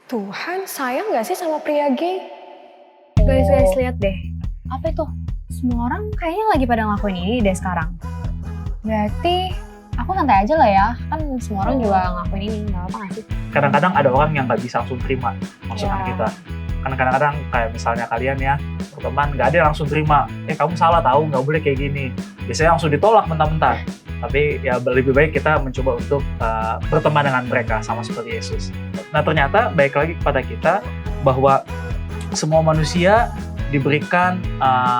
Tuhan, sayang gak sih sama pria gay? Guys, lihat deh. Apa itu? Semua orang kayaknya lagi pada ngelakuin ini deh sekarang. Berarti aku santai aja lah ya. Kan semua orang juga ngelakuin ini, nggak apa nggak sih? Kadang-kadang ada orang yang nggak bisa langsung terima masukan Ya. kita. Karena kadang-kadang kayak misalnya kalian ya, teman nggak ada yang langsung terima. Kamu salah tahu, nggak boleh kayak gini. Biasanya langsung ditolak mentah-mentah. Tapi ya lebih baik kita mencoba untuk berteman dengan mereka sama seperti Yesus. Nah ternyata baik lagi kepada kita bahwa semua manusia diberikan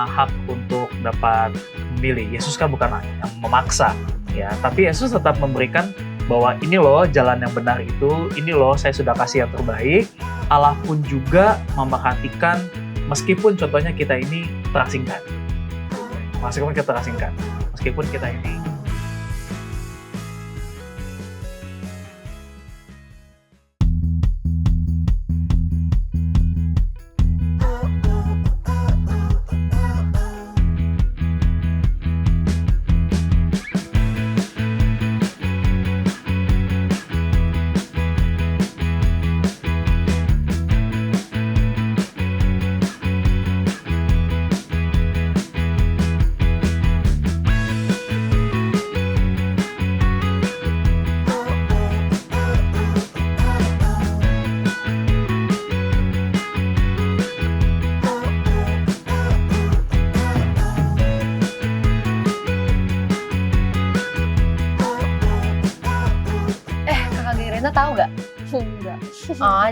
hak untuk dapat memilih. Yesus kan bukan yang memaksa, ya. Tapi Yesus tetap memberikan bahwa ini loh jalan yang benar itu, ini loh saya sudah kasih yang terbaik. Allah pun juga memperhatikan meskipun contohnya kita ini terasingkan. Meskipun kita ini Kakak Gerena tahu gak? Enggak.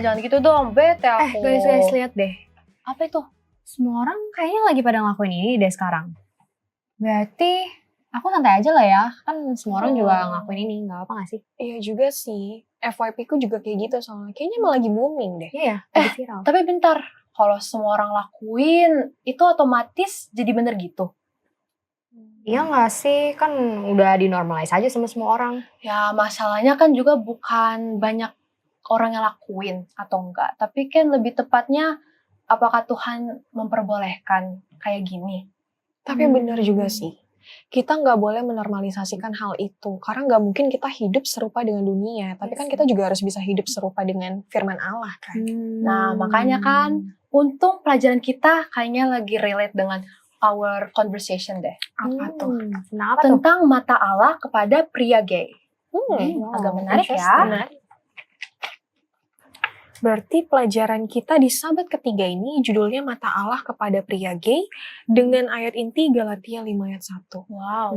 Jangan gitu dong, bete aku. Guys, lihat deh. Apa itu? Semua orang kayaknya lagi pada ngelakuin ini deh sekarang. Berarti aku santai aja lah ya. Kan semua orang juga ngelakuin ini, nggak apa nggak sih? Iya juga sih. FYP ku juga kayak gitu soalnya. Kayaknya malah lagi booming deh. Iya, lagi viral. Tapi bentar, kalau semua orang lakuin, itu otomatis jadi bener gitu? Iya nggak sih? Kan udah dinormalize aja sama semua orang. Ya masalahnya kan juga bukan banyak orang yang lakuin atau enggak. Tapi kan lebih tepatnya, apakah Tuhan memperbolehkan kayak gini? Tapi bener juga sih. Kita nggak boleh menormalisasikan hal itu. Karena nggak mungkin kita hidup serupa dengan dunia. Tapi kan kita juga harus bisa hidup serupa dengan firman Allah kan. Nah makanya kan, untung pelajaran kita kayaknya lagi relate dengan our conversation deh. Apa tuh? Kenapa tuh? Tentang mata Allah kepada pria gay. Agak menarik ya. Menarik. Berarti pelajaran kita di sahabat ketiga ini judulnya Mata Allah kepada pria gay dengan ayat inti Galatia 5 ayat 1. Wow.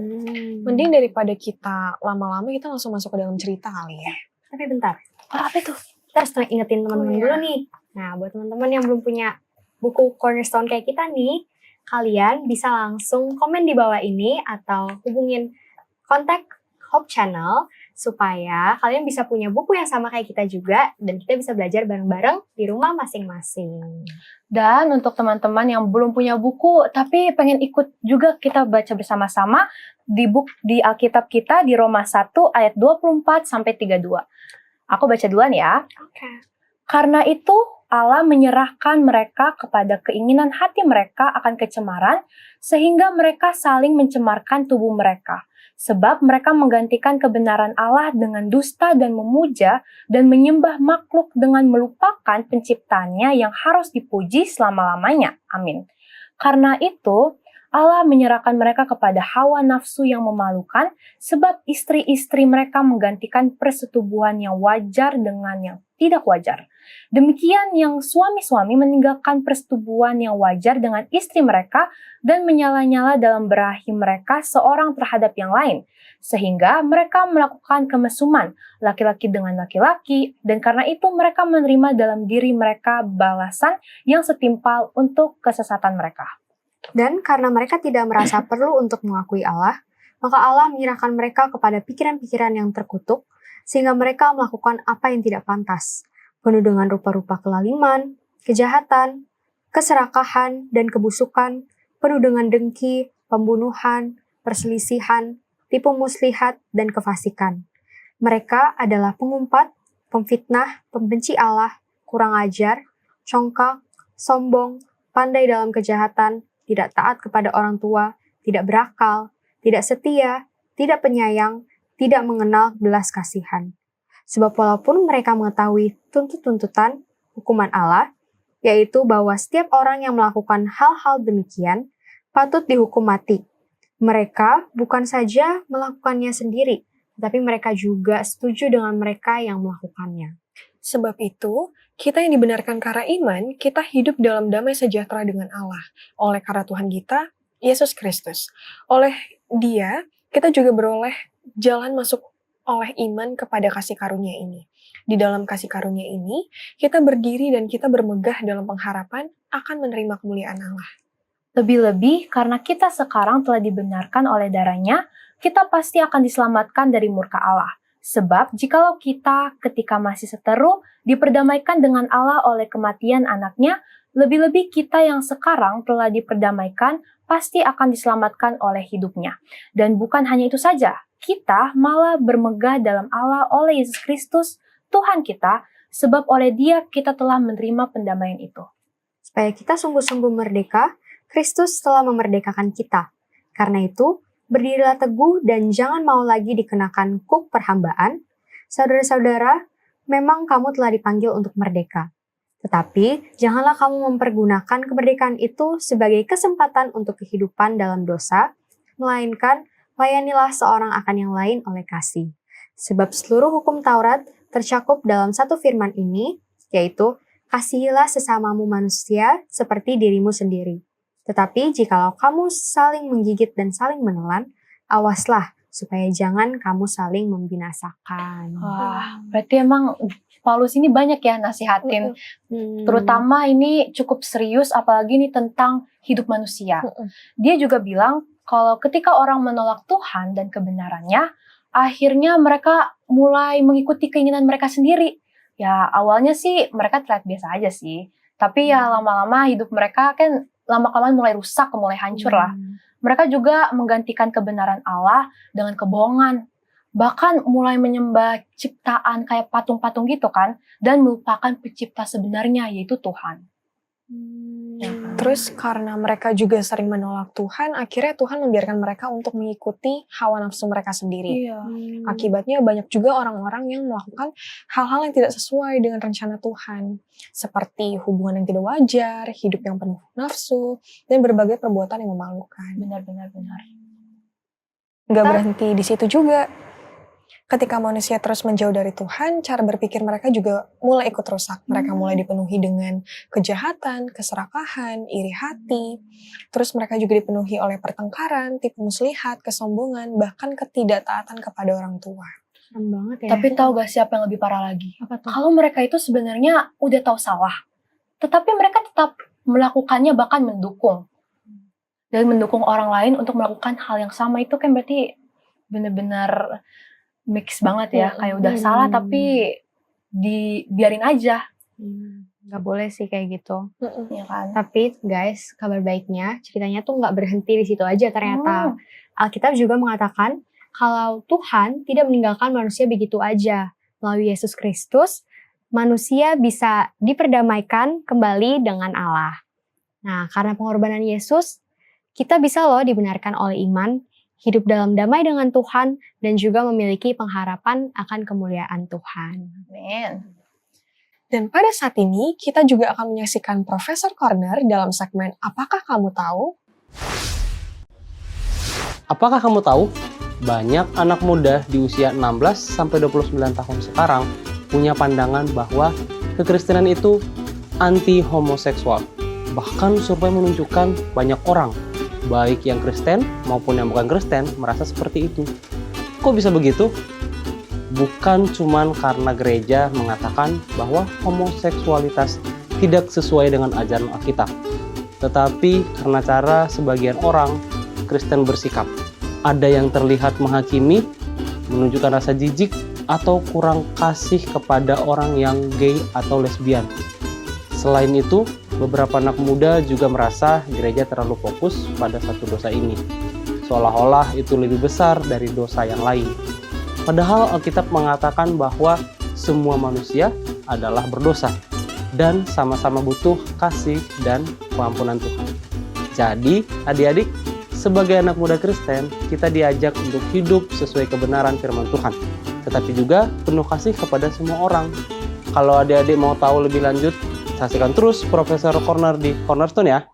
Mending daripada kita lama-lama kita langsung masuk ke dalam cerita kali ya. Tapi bentar. Apa itu? Kita harus ingetin teman-teman dulu nih. Nah, buat teman-teman yang belum punya buku Cornerstone kayak kita nih, kalian bisa langsung komen di bawah ini atau hubungin kontak Hope Channel supaya kalian bisa punya buku yang sama kayak kita juga dan kita bisa belajar bareng-bareng di rumah masing-masing. Dan untuk teman-teman yang belum punya buku tapi pengen ikut juga kita baca bersama-sama di Alkitab kita di Roma 1 ayat 24 sampai 32. Aku baca duluan ya. Oke. Karena itu Allah menyerahkan mereka kepada keinginan hati mereka akan kecemaran sehingga mereka saling mencemarkan tubuh mereka. Sebab mereka menggantikan kebenaran Allah dengan dusta dan memuja dan menyembah makhluk dengan melupakan penciptanya yang harus dipuji selama-lamanya. Amin. Karena itu, Allah menyerahkan mereka kepada hawa nafsu yang memalukan sebab istri-istri mereka menggantikan persetubuhan yang wajar dengan yang tidak wajar. Demikian yang suami-suami meninggalkan persetubuhan yang wajar dengan istri mereka dan menyala-nyala dalam berahi mereka seorang terhadap yang lain. Sehingga mereka melakukan kemesuman laki-laki dengan laki-laki dan karena itu mereka menerima dalam diri mereka balasan yang setimpal untuk kesesatan mereka. Dan karena mereka tidak merasa perlu untuk mengakui Allah, maka Allah menyerahkan mereka kepada pikiran-pikiran yang terkutuk, sehingga mereka melakukan apa yang tidak pantas, penuh dengan rupa-rupa kelaliman, kejahatan, keserakahan, dan kebusukan, penuh dengan dengki, pembunuhan, perselisihan, tipu muslihat, dan kefasikan. Mereka adalah pengumpat, pemfitnah, pembenci Allah, kurang ajar, congkak, sombong, pandai dalam kejahatan, tidak taat kepada orang tua, tidak berakal, tidak setia, tidak penyayang, tidak mengenal belas kasihan. Sebab walaupun mereka mengetahui tuntutan, hukuman Allah, yaitu bahwa setiap orang yang melakukan hal-hal demikian patut dihukum mati. Mereka bukan saja melakukannya sendiri, tetapi mereka juga setuju dengan mereka yang melakukannya. Sebab itu, kita yang dibenarkan karena iman, kita hidup dalam damai sejahtera dengan Allah. Oleh karena Tuhan kita, Yesus Kristus. Oleh Dia, kita juga beroleh jalan masuk oleh iman kepada kasih karunia ini. Di dalam kasih karunia ini, kita berdiri dan kita bermegah dalam pengharapan akan menerima kemuliaan Allah. Lebih-lebih karena kita sekarang telah dibenarkan oleh darah-Nya, kita pasti akan diselamatkan dari murka Allah. Sebab jikalau kita ketika masih seteru diperdamaikan dengan Allah oleh kematian anaknya, lebih-lebih kita yang sekarang telah diperdamaikan pasti akan diselamatkan oleh hidupnya. Dan bukan hanya itu saja, kita malah bermegah dalam Allah oleh Yesus Kristus, Tuhan kita, sebab oleh Dia kita telah menerima pendamaian itu. Supaya kita sungguh-sungguh merdeka, Kristus telah memerdekakan kita. Karena itu, berdirilah teguh dan jangan mau lagi dikenakan kuk perhambaan. Saudara-saudara, memang kamu telah dipanggil untuk merdeka. Tetapi, janganlah kamu mempergunakan kemerdekaan itu sebagai kesempatan untuk kehidupan dalam dosa, melainkan layanilah seorang akan yang lain oleh kasih. Sebab seluruh hukum Taurat tercakup dalam satu firman ini, yaitu, kasihilah sesamamu manusia seperti dirimu sendiri. Tetapi jikalau kamu saling menggigit dan saling menelan, awaslah supaya jangan kamu saling membinasakan. Wah, berarti emang Paulus ini banyak ya nasihatin. Terutama ini cukup serius, apalagi ini tentang hidup manusia. Dia juga bilang kalau ketika orang menolak Tuhan dan kebenarannya, akhirnya mereka mulai mengikuti keinginan mereka sendiri. Ya awalnya sih mereka terlihat biasa aja sih. Tapi ya lama-lama hidup mereka kan lama-kelamaan mulai rusak, mulai hancur lah. Mereka juga menggantikan kebenaran Allah dengan kebohongan. Bahkan mulai menyembah ciptaan kayak patung-patung gitu kan. Dan melupakan pencipta sebenarnya, yaitu Tuhan. Terus karena mereka juga sering menolak Tuhan, akhirnya Tuhan membiarkan mereka untuk mengikuti hawa nafsu mereka sendiri. Akibatnya banyak juga orang-orang yang melakukan hal-hal yang tidak sesuai dengan rencana Tuhan. Seperti hubungan yang tidak wajar, hidup yang penuh nafsu, dan berbagai perbuatan yang memalukan. Benar. Gak berhenti di situ juga. Ketika manusia terus menjauh dari Tuhan, cara berpikir mereka juga mulai ikut rusak. Mereka mulai dipenuhi dengan kejahatan, keserakahan, iri hati. Terus mereka juga dipenuhi oleh pertengkaran, tipu muslihat, kesombongan, bahkan ketidaktaatan kepada orang tua. Serem banget ya. Tapi tahu gak siapa yang lebih parah lagi? Apa tuh? Kalau mereka itu sebenarnya udah tahu salah, tetapi mereka tetap melakukannya, bahkan mendukung. Dan mendukung orang lain untuk melakukan hal yang sama, itu kan berarti benar-benar mix banget ya. Kayak udah salah tapi dibiarin aja. Gak boleh sih kayak gitu. Ya kan? Tapi guys, kabar baiknya ceritanya tuh gak berhenti di situ aja ternyata. Alkitab juga mengatakan kalau Tuhan tidak meninggalkan manusia begitu aja. Melalui Yesus Kristus, manusia bisa diperdamaikan kembali dengan Allah. Nah, karena pengorbanan Yesus, kita bisa loh dibenarkan oleh iman, hidup dalam damai dengan Tuhan, dan juga memiliki pengharapan akan kemuliaan Tuhan. Amin. Dan pada saat ini, kita juga akan menyaksikan Profesor Corner dalam segmen Apakah Kamu Tahu? Apakah kamu tahu? Banyak anak muda di usia 16-29 tahun sekarang punya pandangan bahwa kekristenan itu anti-homoseksual. Bahkan survei menunjukkan banyak orang, baik yang Kristen maupun yang bukan Kristen, merasa seperti itu. Kok bisa begitu? Bukan cuma karena gereja mengatakan bahwa homoseksualitas tidak sesuai dengan ajaran Alkitab, tetapi karena cara sebagian orang Kristen bersikap. Ada yang terlihat menghakimi, menunjukkan rasa jijik, atau kurang kasih kepada orang yang gay atau lesbian. Selain itu, beberapa anak muda juga merasa gereja terlalu fokus pada satu dosa ini, seolah-olah itu lebih besar dari dosa yang lain. Padahal Alkitab mengatakan bahwa semua manusia adalah berdosa dan sama-sama butuh kasih dan pengampunan Tuhan. Jadi, adik-adik, sebagai anak muda Kristen, kita diajak untuk hidup sesuai kebenaran firman Tuhan, tetapi juga penuh kasih kepada semua orang. Kalau adik-adik mau tahu lebih lanjut, saksikan terus Profesor Corner di Cornerstone ya.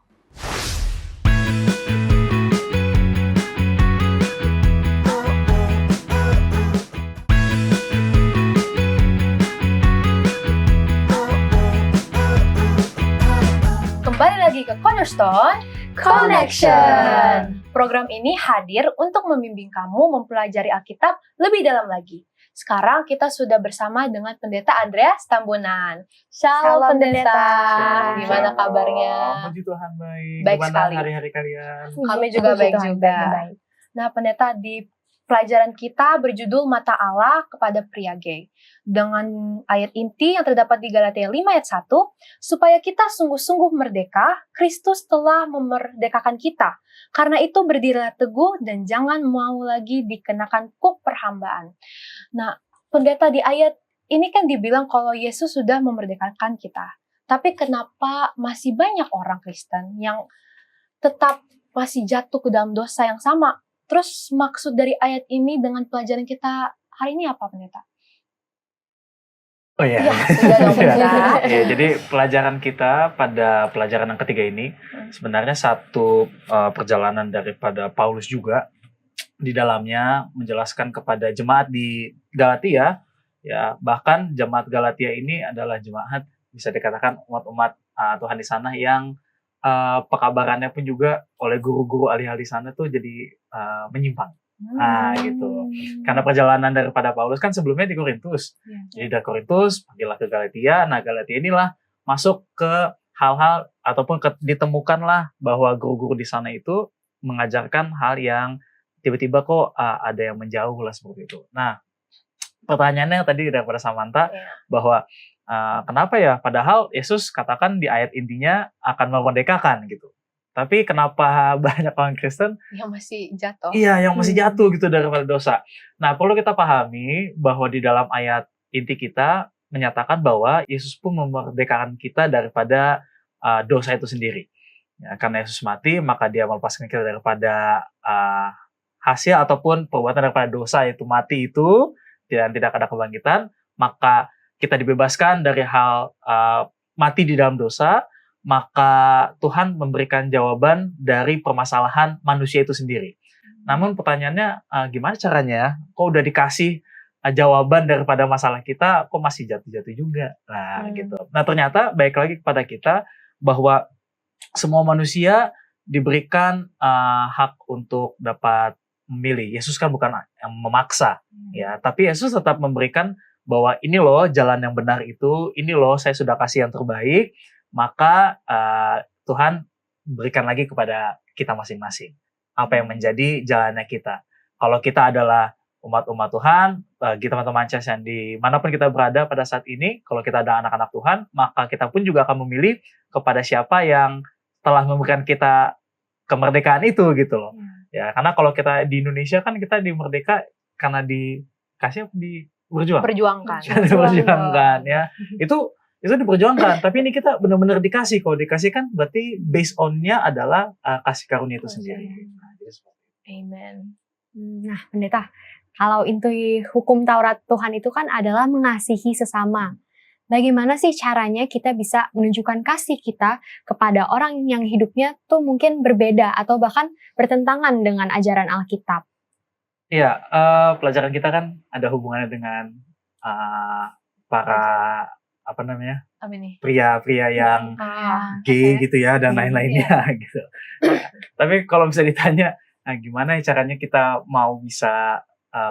Kembali lagi ke Cornerstone Connection. Program ini hadir untuk membimbing kamu mempelajari Alkitab lebih dalam lagi. Sekarang kita sudah bersama dengan Pendeta Andreas Tambunan. Shalom, Shalom, Pendeta. Pendeta. Gimana kabarnya? Puji Tuhan baik. Baik Gimana sekali. hari-hari kalian? Kami juga Puji baik Tuhan, juga. baik. Nah, Pendeta, di pelajaran kita berjudul Mata Allah kepada pria gay. Dengan ayat inti yang terdapat di Galatia 5 ayat 1, supaya kita sungguh-sungguh merdeka, Kristus telah memerdekakan kita. Karena itu berdirilah teguh dan jangan mau lagi dikenakan kuk perhambaan. Nah, Pendeta, di ayat ini kan dibilang kalau Yesus sudah memerdekakan kita. Tapi kenapa masih banyak orang Kristen yang tetap masih jatuh ke dalam dosa yang sama? Terus maksud dari ayat ini dengan pelajaran kita hari ini apa, Pendeta? Oh iya. Iya, sudah dong, Pendeta. Iya, jadi pelajaran kita pada pelajaran yang ketiga ini sebenarnya satu perjalanan daripada Paulus juga di dalamnya menjelaskan kepada jemaat di Galatia, ya bahkan jemaat Galatia ini adalah jemaat bisa dikatakan umat-umat Tuhan di sana yang pekabarannya pun juga oleh guru-guru ahli-ahli sana tuh jadi menyimpang. Gitu. Karena perjalanan daripada Paulus kan sebelumnya di Korintus. Jadi dari Korintus panggillah ke Galatia. Nah, Galatia inilah masuk ke hal-hal ataupun ditemukanlah bahwa guru-guru di sana itu mengajarkan hal yang tiba-tiba kok ada yang menjauh lah seperti itu. Nah, pertanyaannya tadi daripada Samantha bahwa kenapa ya? Padahal Yesus katakan di ayat intinya akan memerdekakan gitu. Tapi kenapa banyak orang Kristen Yang masih jatuh. iya yang masih jatuh gitu daripada dosa. Nah, perlu kita pahami bahwa di dalam ayat inti kita menyatakan bahwa Yesus pun memerdekakan kita daripada dosa itu sendiri. Ya, karena Yesus mati, maka dia melepaskan kita daripada hasil ataupun perbuatan daripada dosa, yaitu mati itu, dan tidak ada kebangkitan, maka kita dibebaskan dari hal mati di dalam dosa, maka Tuhan memberikan jawaban dari permasalahan manusia itu sendiri. Namun pertanyaannya, gimana caranya? Kok udah dikasih jawaban daripada masalah kita, kok masih jatuh-jatuh juga? Nah, gitu. Nah, ternyata baik lagi kepada kita bahwa semua manusia diberikan hak untuk dapat memilih. Yesus kan bukan yang memaksa, ya, tapi Yesus tetap memberikan bahwa ini loh jalan yang benar itu, ini loh saya sudah kasih yang terbaik, maka Tuhan berikan lagi kepada kita masing-masing apa yang menjadi jalannya kita. Kalau kita adalah umat-umat Tuhan, bagi teman-teman Church yang dimanapun kita berada pada saat ini, kalau kita ada anak-anak Tuhan, maka kita pun juga akan memilih kepada siapa yang telah memberikan kita kemerdekaan itu gitu loh. Ya, karena kalau kita di Indonesia kan kita di merdeka karena dikasih Perjuangkan. diperjuangkan ya. Itu diperjuangkan, tapi ini kita benar-benar dikasih. Kalau dikasih kan berarti based on-nya adalah kasih karunia itu sendiri. Amen. Nah, Pendeta, kalau inti hukum Taurat Tuhan itu kan adalah mengasihi sesama. Bagaimana sih caranya kita bisa menunjukkan kasih kita kepada orang yang hidupnya tuh mungkin berbeda atau bahkan bertentangan dengan ajaran Alkitab? Iya, pelajaran kita kan ada hubungannya dengan para apa namanya pria-pria yang gay gitu ya dan lain-lainnya gitu. Tapi kalau bisa ditanya, gimana caranya kita mau bisa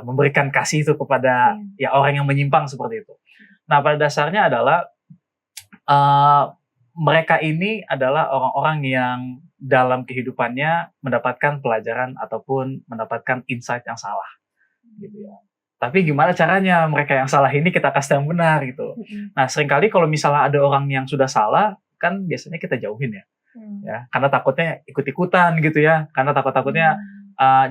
memberikan kasih itu kepada ya orang yang menyimpang seperti itu. Nah, pada dasarnya adalah mereka ini adalah orang-orang yang dalam kehidupannya mendapatkan pelajaran ataupun mendapatkan insight yang salah, gitu ya. Tapi gimana caranya mereka yang salah ini kita kasih yang benar gitu. Nah, seringkali kalau misalnya ada orang yang sudah salah, kan biasanya kita jauhin ya, ya, karena takutnya ikut-ikutan gitu ya, karena takutnya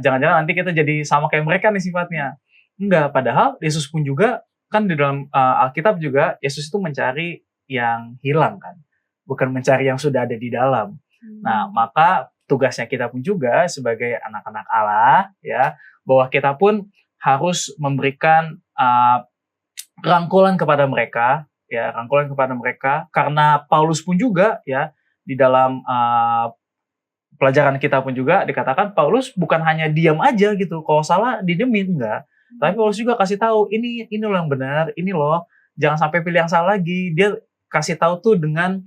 jangan-jangan nanti kita jadi sama kayak mereka nih sifatnya. Enggak, padahal Yesus pun juga kan di dalam Alkitab juga Yesus itu mencari yang hilang kan, bukan mencari yang sudah ada di dalam. Nah, maka tugasnya kita pun juga sebagai anak-anak Allah ya, bahwa kita pun harus memberikan rangkulan kepada mereka ya rangkulan kepada mereka. Karena Paulus pun juga ya di dalam pelajaran kita pun juga dikatakan Paulus bukan hanya diam aja gitu, kalau salah didemin, enggak. Tapi Paulus juga kasih tahu ini loh yang benar, ini loh jangan sampai pilih yang salah lagi. Dia kasih tahu tuh dengan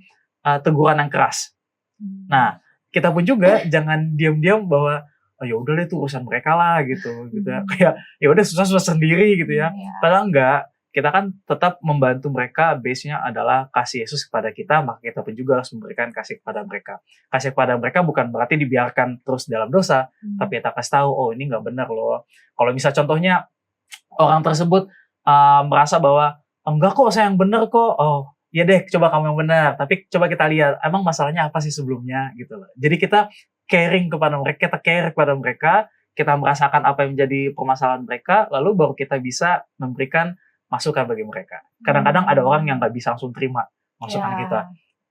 teguran yang keras. Nah, kita pun juga jangan diam-diam bahwa oh ya udah deh itu urusan mereka lah gitu ya. Kayak ya udah susah-susah sendiri gitu ya. Padahal enggak, kita kan tetap membantu mereka, base-nya adalah kasih Yesus kepada kita, maka kita pun juga harus memberikan kasih kepada mereka. Kasih kepada mereka bukan berarti dibiarkan terus dalam dosa, tapi kita kasih tahu, oh ini nggak benar loh. Kalau misal contohnya orang tersebut merasa bahwa enggak kok saya yang benar kok, oh ya deh coba kamu yang benar, tapi coba kita lihat emang masalahnya apa sih sebelumnya gitu loh. Jadi kita caring kepada mereka, kita care kepada mereka, kita merasakan apa yang menjadi permasalahan mereka, lalu baru kita bisa memberikan masukan bagi mereka. Kadang-kadang ada orang yang nggak bisa langsung terima masukan kita.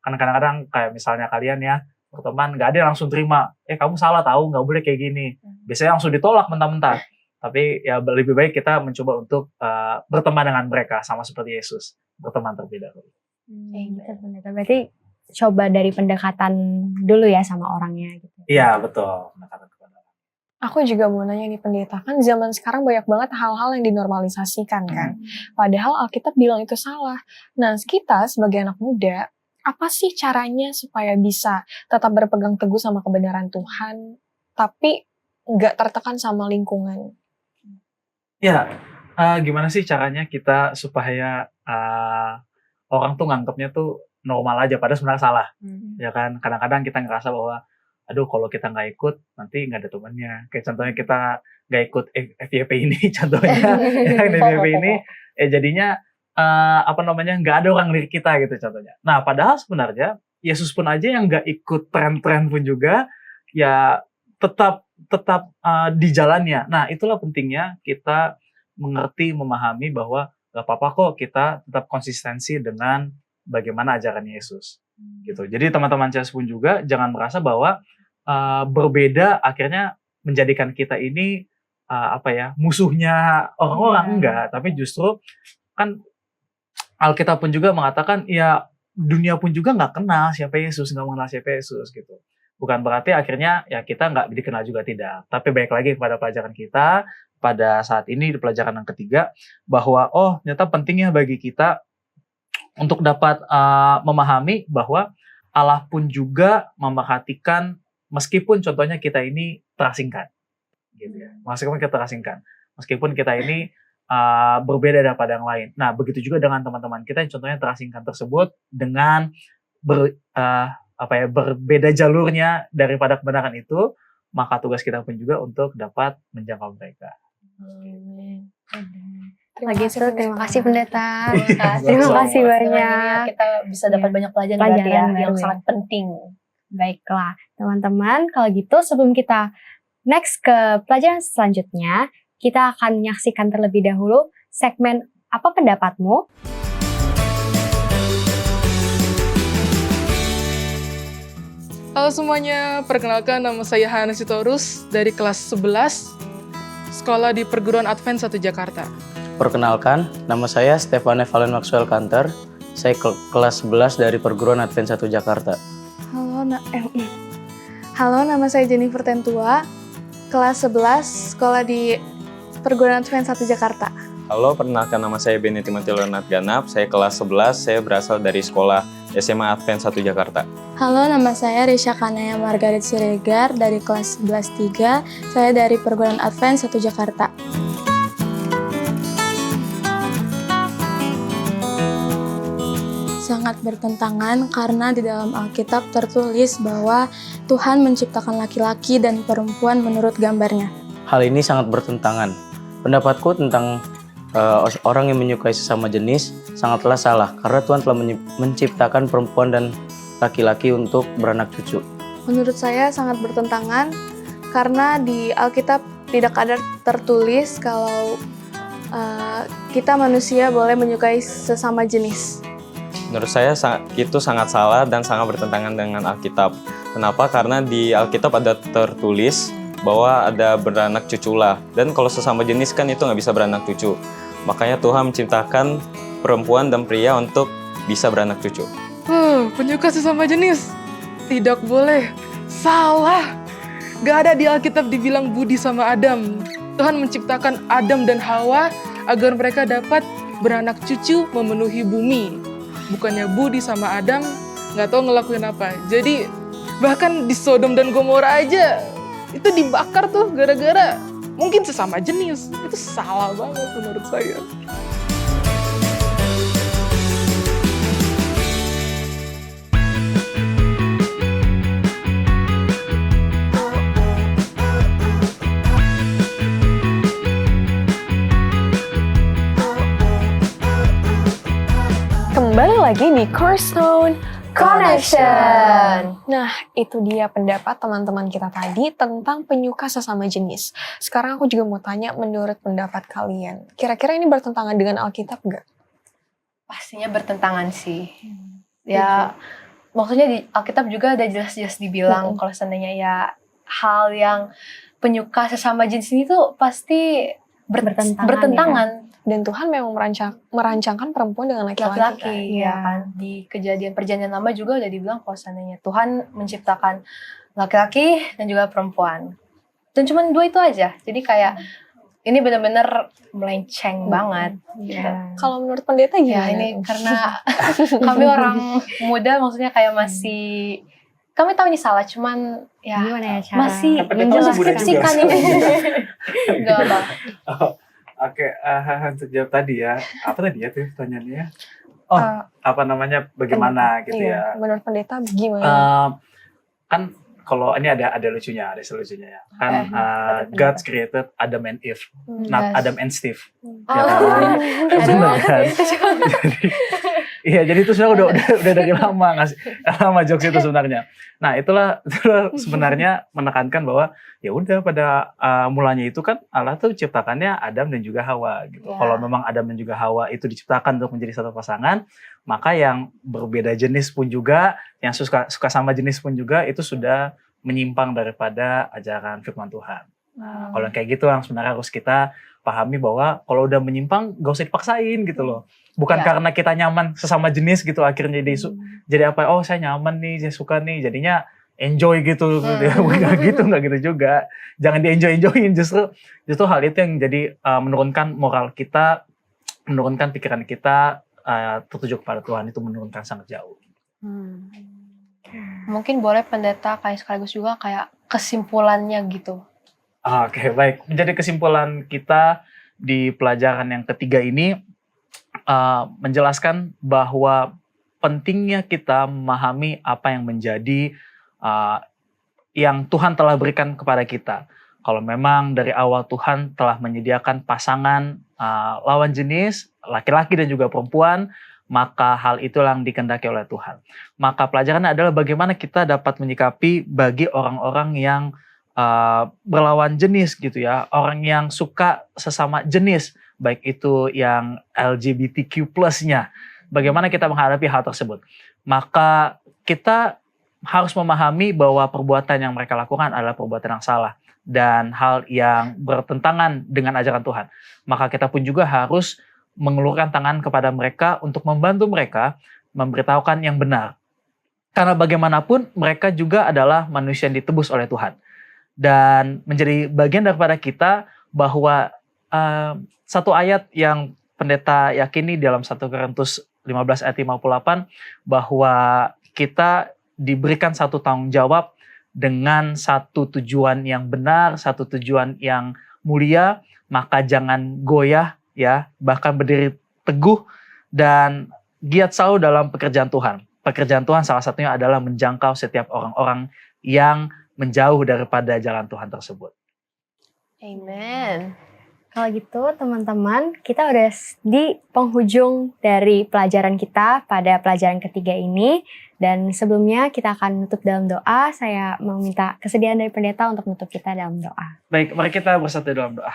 Karena kadang-kadang kayak misalnya kalian ya, teman nggak ada yang langsung terima. Kamu salah tahu, nggak boleh kayak gini. Biasanya langsung ditolak mentah-mentah. Tapi ya lebih baik kita mencoba untuk berteman dengan mereka, sama seperti Yesus, berteman terlebih dahulu. Gitu pendeta. Berarti coba dari pendekatan dulu ya sama orangnya gitu. Iya betul, pendekatan kepada orang. Aku juga mau nanya nih pendeta, kan zaman sekarang banyak banget hal-hal yang dinormalisasikan kan. Padahal Alkitab bilang itu salah. Nah kita sebagai anak muda, apa sih caranya supaya bisa tetap berpegang teguh sama kebenaran Tuhan, tapi nggak tertekan sama lingkungan? Ya, gimana sih caranya kita supaya orang tuh nganggapnya tuh normal aja, padahal sebenarnya salah. Ya kan, kadang-kadang kita ngerasa bahwa aduh kalau kita nggak ikut nanti nggak ada temannya. Kayak contohnya kita nggak ikut FYP ini contohnya, FYP ini jadinya nggak ada orang lirik kita gitu contohnya. Nah padahal sebenarnya Yesus pun aja yang nggak ikut tren-tren pun juga ya tetap di jalannya. Nah itulah pentingnya kita mengerti, memahami bahwa gak apa-apa kok kita tetap konsistensi dengan bagaimana ajaran Yesus gitu. Jadi teman-teman CS pun juga jangan merasa bahwa berbeda akhirnya menjadikan kita ini musuhnya orang-orang. Enggak, tapi justru kan Alkitab pun juga mengatakan ya dunia pun juga nggak kenal siapa Yesus, nggak mengenal siapa Yesus gitu. Bukan berarti akhirnya ya kita nggak dikenal juga, tidak. Tapi baik lagi kepada pelajaran kita pada saat ini di pelajaran yang ketiga, bahwa ternyata pentingnya bagi kita untuk dapat memahami bahwa Allah pun juga memerhatikan meskipun contohnya kita ini terasingkan, gitu ya. Meskipun kita terasingkan, meskipun kita ini berbeda daripada yang lain. Nah begitu juga dengan teman-teman kita yang contohnya terasingkan tersebut dengan berbeda jalurnya daripada kebenaran itu, maka tugas kita pun juga untuk dapat menjangkau mereka. Terima kasih pendeta. Terima kasih banyak. Kita bisa dapat banyak pelajaran yang sangat penting. Baiklah, teman-teman. Kalau gitu sebelum kita next ke pelajaran selanjutnya, kita akan menyaksikan terlebih dahulu segmen Apa Pendapatmu? Halo semuanya, perkenalkan nama saya Hana Sitorus dari kelas 11, sekolah di Perguruan Advent 1 Jakarta. Perkenalkan, nama saya Stefane Valen Maxwell Kanter. Saya kelas 11 dari Perguruan Advent 1 Jakarta. Halo, nama saya Jennifer Tentua, kelas 11, sekolah di Perguruan Advent 1 Jakarta. Halo, perkenalkan nama saya Benny Timothy Leonard Ganap, saya kelas 11, saya berasal dari sekolah SMA Advent 1 Jakarta. Halo, nama saya Risha Kanaya Margaret Siregar dari kelas 11-3, saya dari Perguruan Advent 1 Jakarta. Sangat bertentangan karena di dalam Alkitab tertulis bahwa Tuhan menciptakan laki-laki dan perempuan menurut gambarnya. Hal ini sangat bertentangan. Pendapatku tentang orang yang menyukai sesama jenis sangatlah salah karena Tuhan telah menciptakan perempuan dan laki-laki untuk beranak cucu. Menurut saya sangat bertentangan karena di Alkitab tidak ada tertulis kalau kita manusia boleh menyukai sesama jenis. Menurut saya itu sangat salah dan sangat bertentangan dengan Alkitab. Kenapa? Karena di Alkitab ada tertulis bahwa ada beranak cuculah. Dan kalau sesama jenis kan itu nggak bisa beranak cucu. Makanya Tuhan menciptakan perempuan dan pria untuk bisa beranak cucu. Penyuka sesama jenis. Tidak boleh. Salah. Gak ada di Alkitab dibilang budi sama Adam. Tuhan menciptakan Adam dan Hawa agar mereka dapat beranak cucu memenuhi bumi. Bukannya budi sama Adam gak tahu ngelakuin apa. Jadi bahkan di Sodom dan Gomora aja itu dibakar tuh gara-gara mungkin sesama jenis. Itu salah banget menurut saya. Kembali lagi di Cornerstone Connection. Nah, itu dia pendapat teman-teman kita tadi tentang penyuka sesama jenis. Sekarang aku juga mau tanya menurut pendapat kalian. Kira-kira ini bertentangan dengan Alkitab nggak? Pastinya bertentangan sih. Ya, maksudnya di Alkitab juga ada jelas-jelas dibilang kalau seandainya ya hal yang penyuka sesama jenis ini tuh pasti bertentangan. Dan Tuhan memang merancangkan perempuan dengan laki-laki. Laki-laki, ya kan. Di kejadian perjanjian lama juga udah dibilang kalau seandainya Tuhan menciptakan laki-laki dan juga perempuan. Dan cuma dua itu aja. Jadi kayak ini benar-benar melenceng banget. Gitu. Kalau menurut pendeta Ya gimana? ini karena kami orang muda maksudnya kayak masih kami tahu ini salah, cuman ya Gimana ya cara masih Kan pendeta masih muda mendeskripsikan juga. ini. Enggak apa. Oke, untuk jawab tadi ya. Apa tadi ya tuh pertanyaannya? Oh, apa namanya? Bagaimana gitu ya? Menurut pendeta gimana? Kan kalau ini ada lucunya, ada selucunya ya. Kan God created Adam and Eve, not Yes. Adam and Steve. Ya kan? Benar kan? Jadi itu sebenarnya udah dari lama jokes itu sebenarnya. Nah itulah sebenarnya menekankan bahwa ya udah pada mulanya itu kan Allah tuh ciptakannya Adam dan juga Hawa gitu. Ya. Kalau memang Adam dan juga Hawa itu diciptakan untuk menjadi satu pasangan, maka yang berbeda jenis pun juga, yang suka sama jenis pun juga itu sudah menyimpang daripada ajaran firman Tuhan. Nah, kalau kayak gitu yang sebenarnya harus kita pahami bahwa kalau udah menyimpang gak usah dipaksain gitu loh. Bukan Ya. karena kita nyaman sesama jenis gitu akhirnya jadi apa? Oh saya nyaman nih, saya suka nih, jadinya enjoy gitu. Nggak gitu juga. Jangan di-enjoyin, justru hal itu yang jadi menurunkan moral kita, menurunkan pikiran kita tertuju kepada Tuhan, itu menurunkan sangat jauh. Mungkin boleh pendeta kayak sekaligus juga kayak kesimpulannya gitu. Oke, baik. Menjadi kesimpulan kita di pelajaran yang ketiga ini menjelaskan bahwa pentingnya kita memahami apa yang menjadi yang Tuhan telah berikan kepada kita. Kalau memang dari awal Tuhan telah menyediakan pasangan lawan jenis, laki-laki dan juga perempuan, maka hal itulah yang dikehendaki oleh Tuhan. Maka pelajarannya adalah bagaimana kita dapat menyikapi bagi orang-orang yang berlawan jenis gitu ya, orang yang suka sesama jenis, baik itu yang LGBTQ plus-nya. Bagaimana kita menghadapi hal tersebut? Maka kita harus memahami bahwa perbuatan yang mereka lakukan adalah perbuatan yang salah dan hal yang bertentangan dengan ajaran Tuhan. Maka kita pun juga harus mengulurkan tangan kepada mereka untuk membantu mereka memberitahukan yang benar. Karena bagaimanapun mereka juga adalah manusia yang ditebus oleh Tuhan. Dan menjadi bagian daripada kita bahwa satu ayat yang pendeta yakini dalam 1 Korintus 15 ayat 58 bahwa kita diberikan satu tanggung jawab dengan satu tujuan yang benar, satu tujuan yang mulia, maka jangan goyah ya, bahkan berdiri teguh dan giat selalu dalam pekerjaan Tuhan. Pekerjaan Tuhan salah satunya adalah menjangkau setiap orang-orang yang menjauh daripada jalan Tuhan tersebut. Amen. Kalau gitu teman-teman, kita udah di penghujung dari pelajaran kita pada pelajaran ketiga ini. Dan sebelumnya kita akan menutup dalam doa. Saya meminta kesediaan dari pendeta untuk menutup kita dalam doa. Baik, mari kita bersatu dalam doa.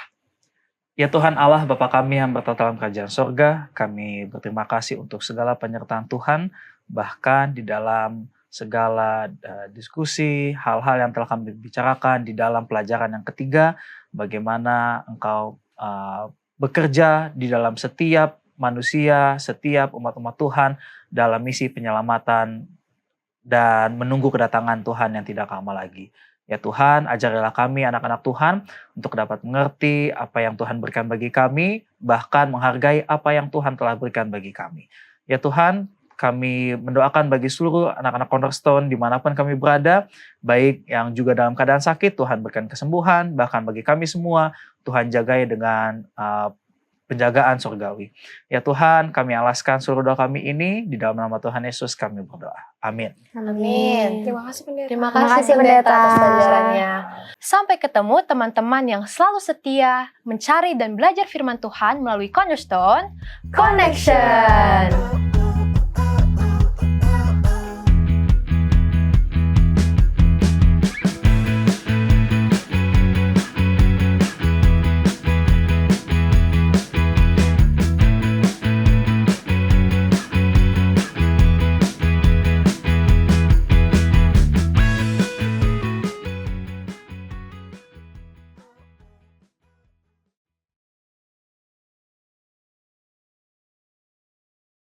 Ya Tuhan Allah, Bapa kami yang bertata dalam kerajaan sorga, kami berterima kasih untuk segala penyertaan Tuhan, bahkan di dalam segala diskusi, hal-hal yang telah kami bicarakan di dalam pelajaran yang ketiga, bagaimana Engkau bekerja di dalam setiap manusia, setiap umat-umat Tuhan dalam misi penyelamatan dan menunggu kedatangan Tuhan yang tidak lama lagi. Ya Tuhan, ajarilah kami anak-anak Tuhan untuk dapat mengerti apa yang Tuhan berikan bagi kami, bahkan menghargai apa yang Tuhan telah berikan bagi kami. Ya Tuhan, kami mendoakan bagi seluruh anak-anak Cornerstone dimanapun kami berada, baik yang juga dalam keadaan sakit, Tuhan berikan kesembuhan, bahkan bagi kami semua, Tuhan jagai dengan penjagaan surgawi. Ya Tuhan, kami alaskan seluruh doa kami ini, di dalam nama Tuhan Yesus kami berdoa. Amin. Amin. Terima kasih pendeta. Terima Terima kasih kasih, pendeta atas pendeta. pelajarannya. Sampai ketemu teman-teman yang selalu setia mencari dan belajar firman Tuhan melalui Cornerstone Connection.